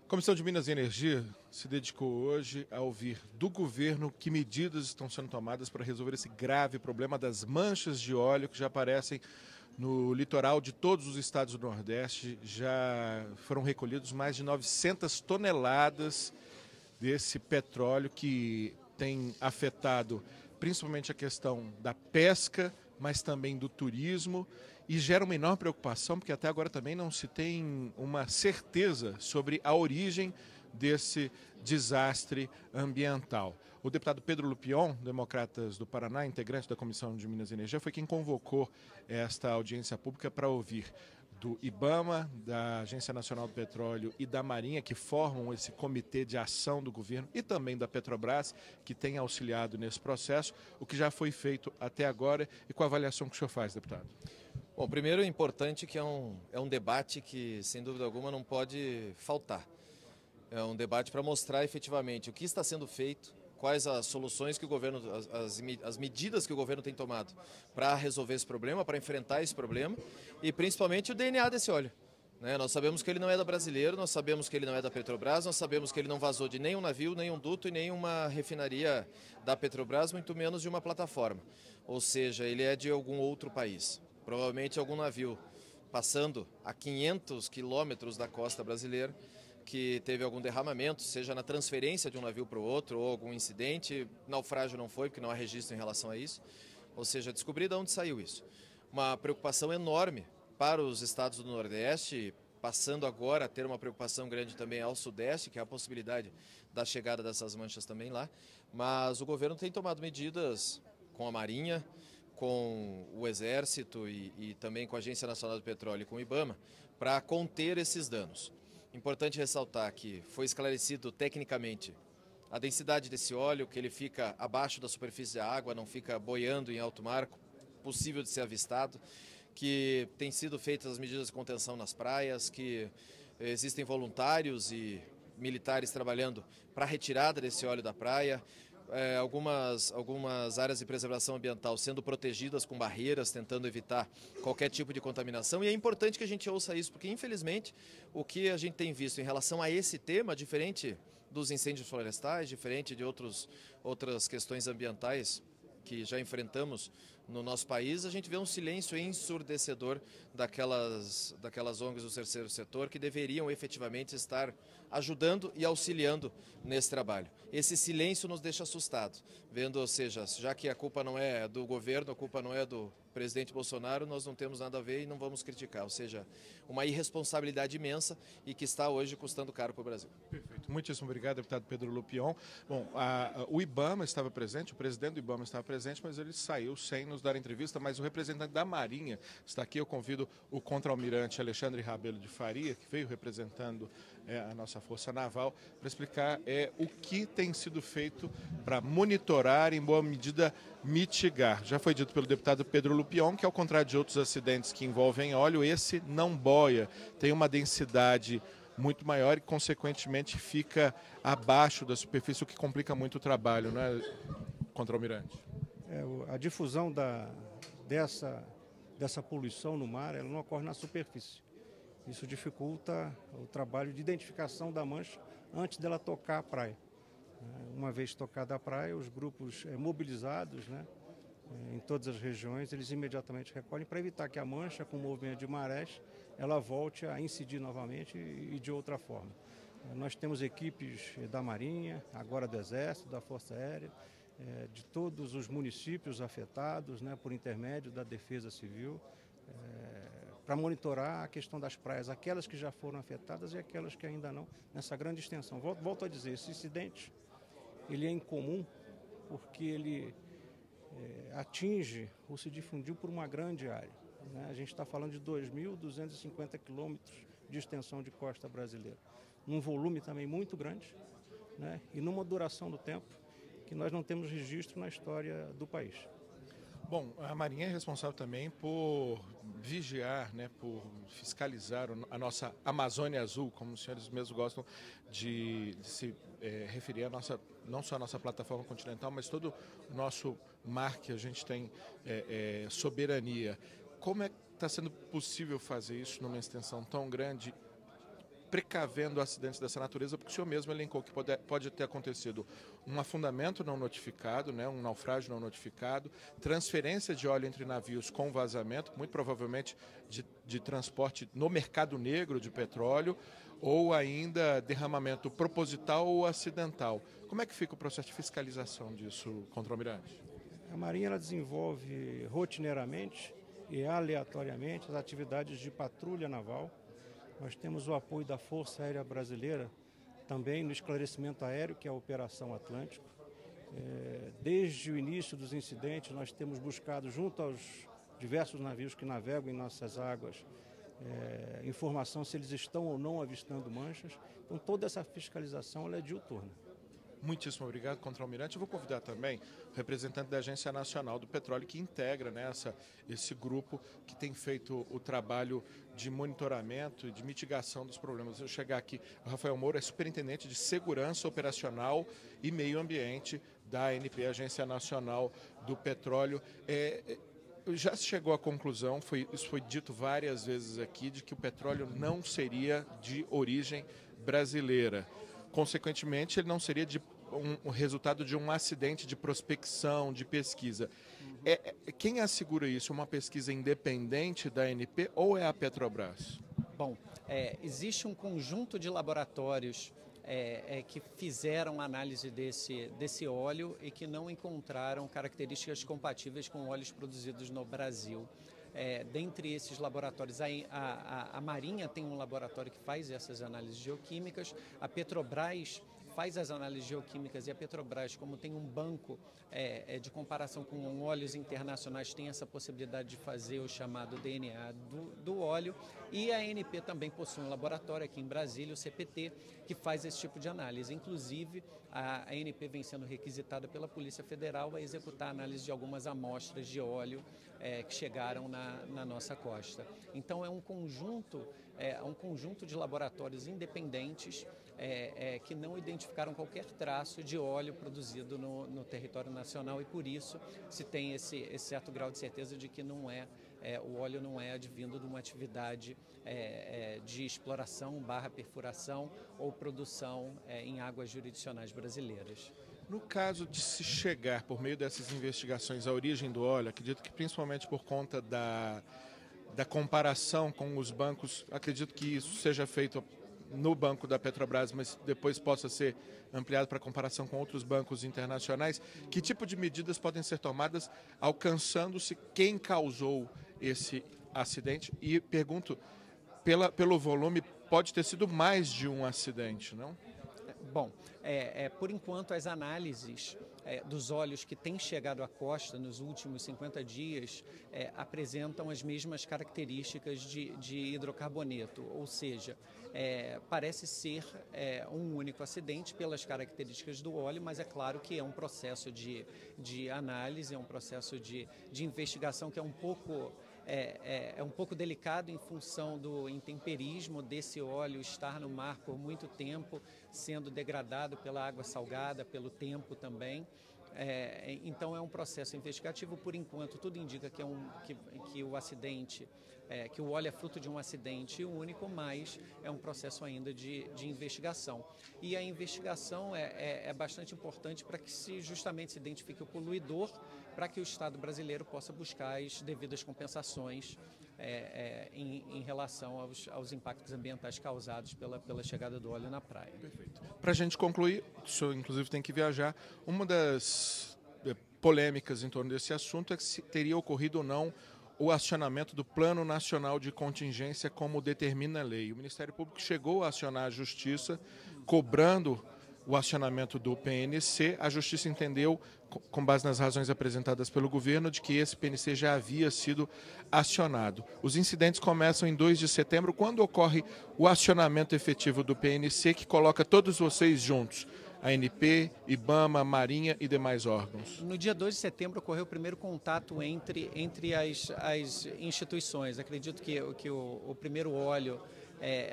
A Comissão de Minas e Energia se dedicou hoje a ouvir do governo que medidas estão sendo tomadas para resolver esse grave problema das manchas de óleo que já aparecem no litoral de todos os estados do Nordeste. Já foram recolhidos mais de 900 toneladas desse petróleo que tem afetado principalmente a questão da pesca, mas também do turismo, e gera uma enorme preocupação, porque até agora também não se tem uma certeza sobre a origem desse desastre ambiental. O deputado Pedro Lupion, Democratas do Paraná, integrante da Comissão de Minas e Energia, foi quem convocou esta audiência pública para ouvir do IBAMA, da Agência Nacional do Petróleo e da Marinha, que formam esse comitê de ação do governo, e também da Petrobras, que tem auxiliado nesse processo, o que já foi feito até agora e com a avaliação que o senhor faz, deputado. Bom, primeiro é importante que é um debate que, sem dúvida alguma, não pode faltar. É um debate para mostrar efetivamente o que está sendo feito, quais as soluções que o governo, as medidas que o governo tem tomado para resolver esse problema, para enfrentar esse problema e principalmente o DNA desse óleo. Nós sabemos que ele não é da Brasileiro, nós sabemos que ele não é da Petrobras, nós sabemos que ele não vazou de nenhum navio, nenhum duto e nenhuma refinaria da Petrobras, muito menos de uma plataforma. Ou seja, ele é de algum outro país, provavelmente algum navio passando a 500 quilômetros da costa brasileira, que teve algum derramamento, seja na transferência de um navio para o outro ou algum incidente. Naufrágio não foi, porque não há registro em relação a isso. Ou seja, descobrir de onde saiu isso. Uma preocupação enorme para os estados do Nordeste, passando agora a ter uma preocupação grande também ao Sudeste, que é a possibilidade da chegada dessas manchas também lá. Mas o governo tem tomado medidas com a Marinha, com o Exército e também com a Agência Nacional do Petróleo e com o IBAMA, para conter esses danos. Importante ressaltar que foi esclarecido tecnicamente a densidade desse óleo, que ele fica abaixo da superfície da água, não fica boiando em alto mar, possível de ser avistado, que tem sido feitas as medidas de contenção nas praias, que existem voluntários e militares trabalhando para a retirada desse óleo da praia, algumas áreas de preservação ambiental sendo protegidas com barreiras, tentando evitar qualquer tipo de contaminação. E é importante que a gente ouça isso, porque infelizmente o que a gente tem visto em relação a esse tema, diferente dos incêndios florestais, diferente de outras questões ambientais que já enfrentamos no nosso país, a gente vê um silêncio ensurdecedor daquelas ONGs do terceiro setor que deveriam efetivamente estar ajudando e auxiliando nesse trabalho. Esse silêncio nos deixa assustados, vendo, ou seja, já que a culpa não é do governo, a culpa não é do presidente Bolsonaro, nós não temos nada a ver e não vamos criticar, ou seja, uma irresponsabilidade imensa e que está hoje custando caro para o Brasil. Perfeito. Muitíssimo obrigado, deputado Pedro Lupion. Bom, o IBAMA estava presente, o presidente do IBAMA estava presente, mas ele saiu sem nos dar entrevista, mas o representante da Marinha está aqui. Eu convido o contra-almirante Alexandre Rabelo de Faria, que veio representando a nossa Força Naval, para explicar o que tem sido feito para monitorar e, em boa medida, mitigar. Já foi dito pelo deputado Pedro Lupion que, ao contrário de outros acidentes que envolvem óleo, esse não boia, tem uma densidade muito maior e, consequentemente, fica abaixo da superfície, o que complica muito o trabalho, não é, contra-almirante? A difusão dessa poluição no mar, ela não ocorre na superfície. Isso dificulta o trabalho de identificação da mancha antes dela tocar a praia. Uma vez tocada a praia, os grupos mobilizados, em todas as regiões, eles imediatamente recolhem para evitar que a mancha, com o movimento de marés, ela volte a incidir novamente e de outra forma. Nós temos equipes da Marinha, agora do Exército, da Força Aérea, de todos os municípios afetados, por intermédio da Defesa Civil, para monitorar a questão das praias, aquelas que já foram afetadas e aquelas que ainda não, nessa grande extensão. Volto a dizer, esse incidente ele é incomum porque ele atinge ou se difundiu por uma grande área. A gente está falando de 2.250 quilômetros de extensão de costa brasileira, num volume também muito grande, e numa duração do tempo que nós não temos registro na história do país. Bom, a Marinha é responsável também por vigiar, por fiscalizar a nossa Amazônia Azul, como os senhores mesmos gostam de se referir a nossa, não só a nossa plataforma continental, mas todo o nosso mar que a gente tem soberania. Como é que está sendo possível fazer isso numa extensão tão grande precavendo acidentes dessa natureza, porque o senhor mesmo elencou que pode ter acontecido um afundamento não notificado, né, um naufrágio não notificado, transferência de óleo entre navios com vazamento, muito provavelmente de transporte no mercado negro de petróleo, ou ainda derramamento proposital ou acidental. Como é que fica o processo de fiscalização disso, contra-almirante? A Marinha ela desenvolve rotineiramente e aleatoriamente as atividades de patrulha naval. Nós temos o apoio da Força Aérea Brasileira também no esclarecimento aéreo, que é a Operação Atlântico. Desde o início dos incidentes, nós temos buscado, junto aos diversos navios que navegam em nossas águas, informação se eles estão ou não avistando manchas. Então, toda essa fiscalização ela é diuturna. Muitíssimo obrigado, contra-almirante. Eu vou convidar também o representante da Agência Nacional do Petróleo, que integra, né, esse grupo que tem feito o trabalho de monitoramento e de mitigação dos problemas. Eu vou chegar aqui, o Rafael Moura é superintendente de Segurança Operacional e Meio Ambiente da ANP, Agência Nacional do Petróleo. Já se chegou à conclusão, isso foi dito várias vezes aqui, de que o petróleo não seria de origem brasileira. Consequentemente, ele não seria o resultado de um acidente de prospecção, de pesquisa. Quem assegura isso? Uma pesquisa independente da ANP ou é a Petrobras? Bom, existe um conjunto de laboratórios que fizeram análise desse óleo e que não encontraram características compatíveis com óleos produzidos no Brasil. Dentre esses laboratórios, a Marinha tem um laboratório que faz essas análises geoquímicas, a Petrobras faz as análises geoquímicas e a Petrobras, como tem um banco de comparação com óleos internacionais, tem essa possibilidade de fazer o chamado DNA do óleo, e a ANP também possui um laboratório aqui em Brasília, o CPT, que faz esse tipo de análise. Inclusive, a ANP vem sendo requisitada pela Polícia Federal a executar a análise de algumas amostras de óleo que chegaram na nossa costa. Então, é um conjunto de laboratórios independentes que não identificaram qualquer traço de óleo produzido no território nacional, e por isso se tem esse certo grau de certeza de que o óleo não é advindo de uma atividade de exploração / perfuração ou produção em águas jurisdicionais brasileiras. No caso de se chegar, por meio dessas investigações, à origem do óleo, acredito que principalmente por conta da comparação com os bancos, acredito que isso seja feito no banco da Petrobras, mas depois possa ser ampliado para comparação com outros bancos internacionais. Que tipo de medidas podem ser tomadas alcançando-se quem causou esse acidente? E pergunto, pelo volume, pode ter sido mais de um acidente, não? Bom, por enquanto as análises dos óleos que têm chegado à costa nos últimos 50 dias apresentam as mesmas características de hidrocarboneto, ou seja, parece ser um único acidente pelas características do óleo, mas é claro que é um processo de análise, é um processo de investigação que é um pouco delicado em função do intemperismo desse óleo estar no mar por muito tempo, sendo degradado pela água salgada, pelo tempo também. Então é um processo investigativo. Por enquanto tudo indica que o acidente, que o óleo é fruto de um acidente único, mas é um processo ainda de investigação. E a investigação é bastante importante para que justamente se identifique o poluidor, para que o Estado brasileiro possa buscar as devidas compensações em relação aos impactos ambientais causados pela chegada do óleo na praia. Perfeito. Para a gente concluir, o senhor inclusive tem que viajar, uma das polêmicas em torno desse assunto é que se teria ocorrido ou não o acionamento do Plano Nacional de Contingência, como determina a lei. O Ministério Público chegou a acionar a Justiça, cobrando o acionamento do PNC. A Justiça entendeu, com base nas razões apresentadas pelo governo, de que esse PNC já havia sido acionado. Os incidentes começam em 2 de setembro, quando ocorre o acionamento efetivo do PNC, que coloca todos vocês juntos, ANP, IBAMA, Marinha e demais órgãos. No dia 2 de setembro ocorreu o primeiro contato entre as instituições. Acredito que o primeiro óleo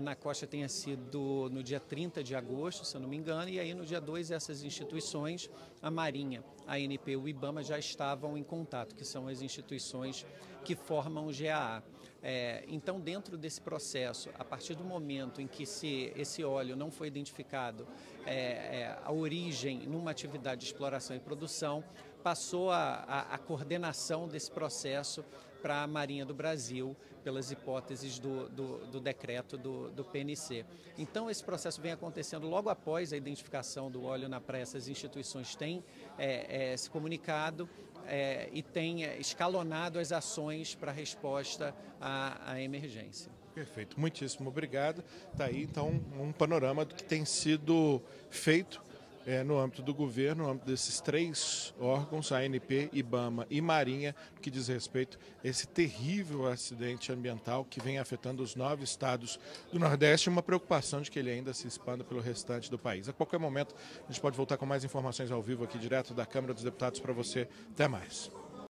na costa tenha sido no dia 30 de agosto, se eu não me engano, e aí no dia 2 essas instituições, a Marinha, a ANP e o IBAMA já estavam em contato, que são as instituições que formam o GAA. Então, dentro desse processo, a partir do momento em que esse óleo não foi identificado a origem numa atividade de exploração e produção, passou a coordenação desse processo para a Marinha do Brasil, pelas hipóteses do decreto do PNC. Então, esse processo vem acontecendo logo após a identificação do óleo na praia. Essas instituições têm se comunicado e têm escalonado as ações para resposta à emergência. Perfeito, muitíssimo obrigado. Está aí, então, um panorama do que tem sido feito no âmbito do governo, no âmbito desses 3 órgãos, ANP, IBAMA e Marinha, que diz respeito a esse terrível acidente ambiental que vem afetando os 9 estados do Nordeste, e uma preocupação de que ele ainda se expanda pelo restante do país. A qualquer momento, a gente pode voltar com mais informações ao vivo aqui, direto da Câmara dos Deputados para você. Até mais.